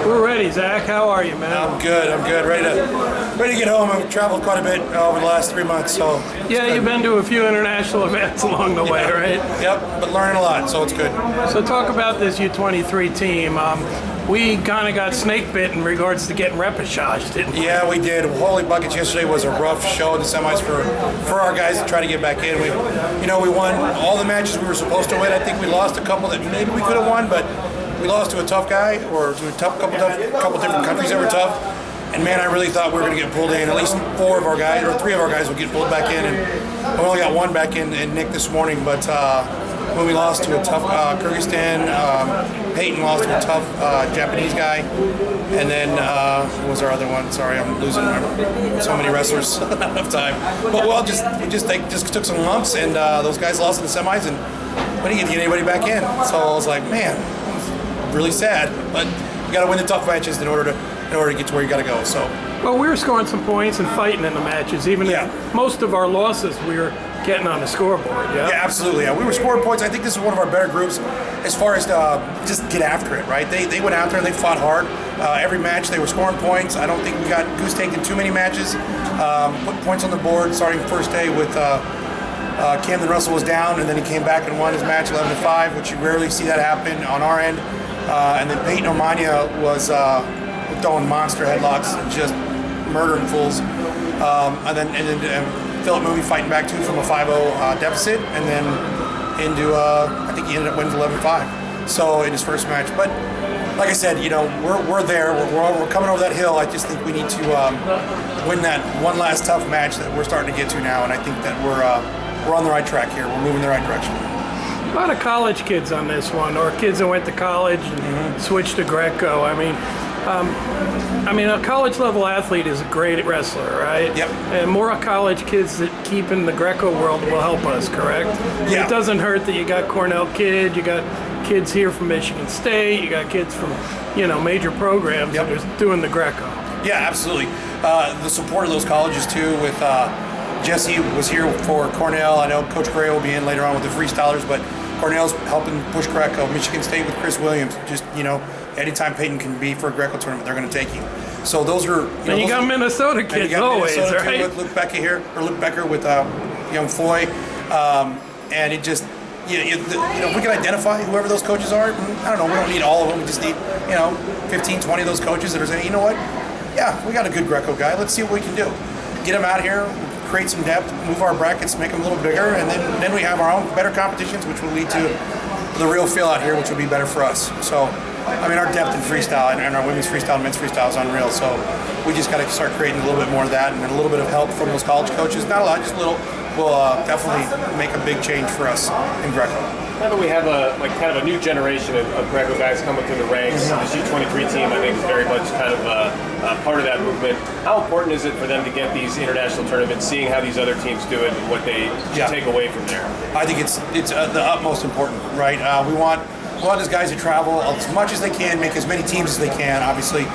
We're ready, Zach. How are you, man? I'm good. Ready to get home. I've traveled quite a bit over the last 3 months, so yeah, you've been to a few international events along the way, right? Yep, but learning a lot, so it's good. So talk about this U23 team. We kind of got snake bit in regards to getting repechage, didn't we? Yeah, we did. Holy buckets! Yesterday was a rough show in the semis for our guys to try to get back in. We won all the matches we were supposed to win. I think we lost a couple that maybe we could have won, but we lost to a tough guy or to a couple different countries that were tough. And man, I really thought we were going to get pulled in. At least 4 of our guys or 3 of our guys would get pulled back in, and we only got 1 back in, and Nick this morning. But when we lost to a tough Kyrgyzstan, Peyton lost to a tough Japanese guy, and then what was our other one? Sorry, I'm losing so many wrestlers. Not enough time. But they just took some lumps, and those guys lost in the semis, and we didn't get anybody back in. So I was like, man, really sad. But you got to win the tough matches in order to get to where you got to go. So. Well, we were scoring some points and fighting in the matches. Even if most of our losses, we were getting on the scoreboard. Yeah. Yeah, absolutely. Yeah, we were scoring points. I think this is one of our better groups as far as just get after it. Right? They went out there and they fought hard. Every match they were scoring points. I don't think we got goose tanked in too many matches. Put points on the board starting first day with. Camden Russell was down, and then he came back and won his match 11-5, which you rarely see that happen on our end. And then Peyton Omania was throwing monster headlocks and just murdering fools. And then Philip Mooney fighting back too from a 5-0 deficit, and then into I think he ended up winning 11-5. So in his first match, but like I said, we're there. We're coming over that hill. I just think we need to win that one last tough match that we're starting to get to now, and I think that we're on the right track here. We're moving in the right direction. A lot of college kids on this one, or kids that went to college and switched to Greco. I mean, a college-level athlete is a great wrestler, right? Yep. And more college kids that keep in the Greco world will help us, correct? Yeah. It doesn't hurt that you got Cornell kid, you got kids here from Michigan State, you got kids from, major programs that are doing the Greco. Yeah, absolutely. The support of those colleges too. With Jesse was here for Cornell. I know Coach Gray will be in later on with the freestylers, but Cornell's helping push Greco. Michigan State with Chris Williams. Just anytime Peyton can be for a Greco tournament, they're going to take him. So those are. And you got Minnesota kids always, Minnesota right? With Luke Becker with young Foy, and it just. If we can identify whoever those coaches are, I don't know, we don't need all of them. We just need, 15, 20 of those coaches that are saying, you know what, yeah, we got a good Greco guy. Let's see what we can do. Get him out here, create some depth, move our brackets, make them a little bigger, and then we have our own better competitions, which will lead to the real feel out here, which will be better for us. So, our depth in freestyle and our women's freestyle and men's freestyle is unreal. So we just got to start creating a little bit more of that, and a little bit of help from those college coaches. Not a lot, just a little. Will definitely make a big change for us in Greco. Now that we have kind of a new generation of Greco guys coming through the ranks, this U23 team I think is very much kind of part of that movement. How important is it for them to get these international tournaments, seeing how these other teams do it and what they take away from there? I think it's the utmost important, right? We want these guys to travel as much as they can, make as many teams as they can, obviously.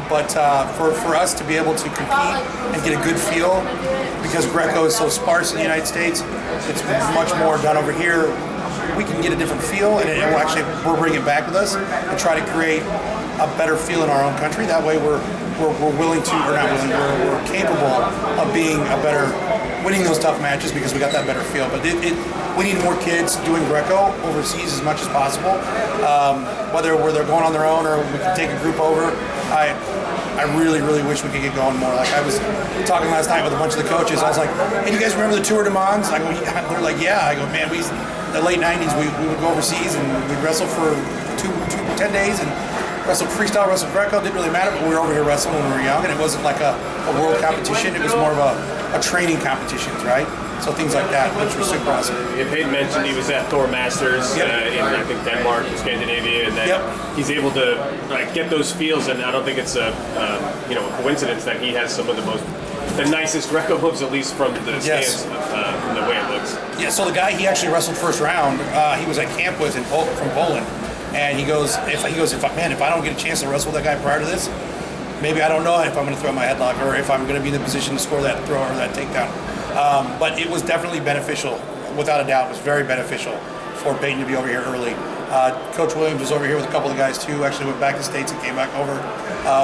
But for us to be able to compete and get a good feel, because Greco is so sparse in the United States, it's much more done over here. We can get a different feel, and we'll bring it back with us and try to create a better feel in our own country. That way, we're willing to, or not willing, we're capable of being winning those tough matches because we got that better feel. But we need more kids doing Greco overseas as much as possible. Whether they're going on their own or we can take a group over. I really, really wish we could get going more. Like I was talking last night with a bunch of the coaches. I was like, "Hey, you guys remember the Tour de Mons?" I go, yeah. They're like, "Yeah." I go, "Man, the late '90s, we would go overseas and we'd wrestle for 10 days and wrestle freestyle, wrestle Greco. Didn't really matter, but we were over here wrestling when we were young, and it wasn't like a world competition. It was more of a training competitions, right? So things like that, which was super awesome. Peyton mentioned he was at Thor Masters in I think Denmark, Scandinavia, and that he's able to get those feels. And I don't think it's a coincidence that he has some of the nicest Greco moves, at least from the stands, from the way it looks. Yeah. So the guy he actually wrestled first round, he was at camp with from Poland, and he goes, if I don't get a chance to wrestle with that guy prior to this, maybe I don't know if I'm going to throw my headlock or if I'm going to be in the position to score that throw or that takedown. But it was definitely beneficial, without a doubt. It was very beneficial for Peyton to be over here early Coach Williams was over here with a couple of guys too. Actually went back to States and came back over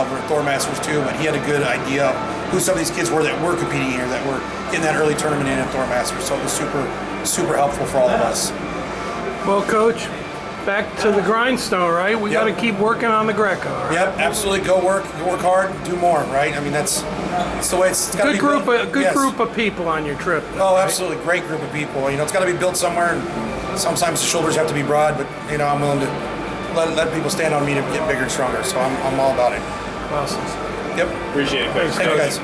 for Thor Masters too. But he had a good idea of who some of these kids were that were competing here, that were in that early tournament in at Thor Masters. So it was super helpful for all of us. Well, Coach, back to the grindstone, right? We got to keep working on the Greco. Right? Yep, absolutely. Go work hard, do more, right? I mean, that's the way it's got to be built. Good group of people on your trip. Though, oh, right? absolutely, great group of people. You know, it's got to be built somewhere, and sometimes the shoulders have to be broad. But you know, I'm willing to let people stand on me to get bigger and stronger. So I'm all about it. Awesome. Yep. Appreciate it. Thank you, guys.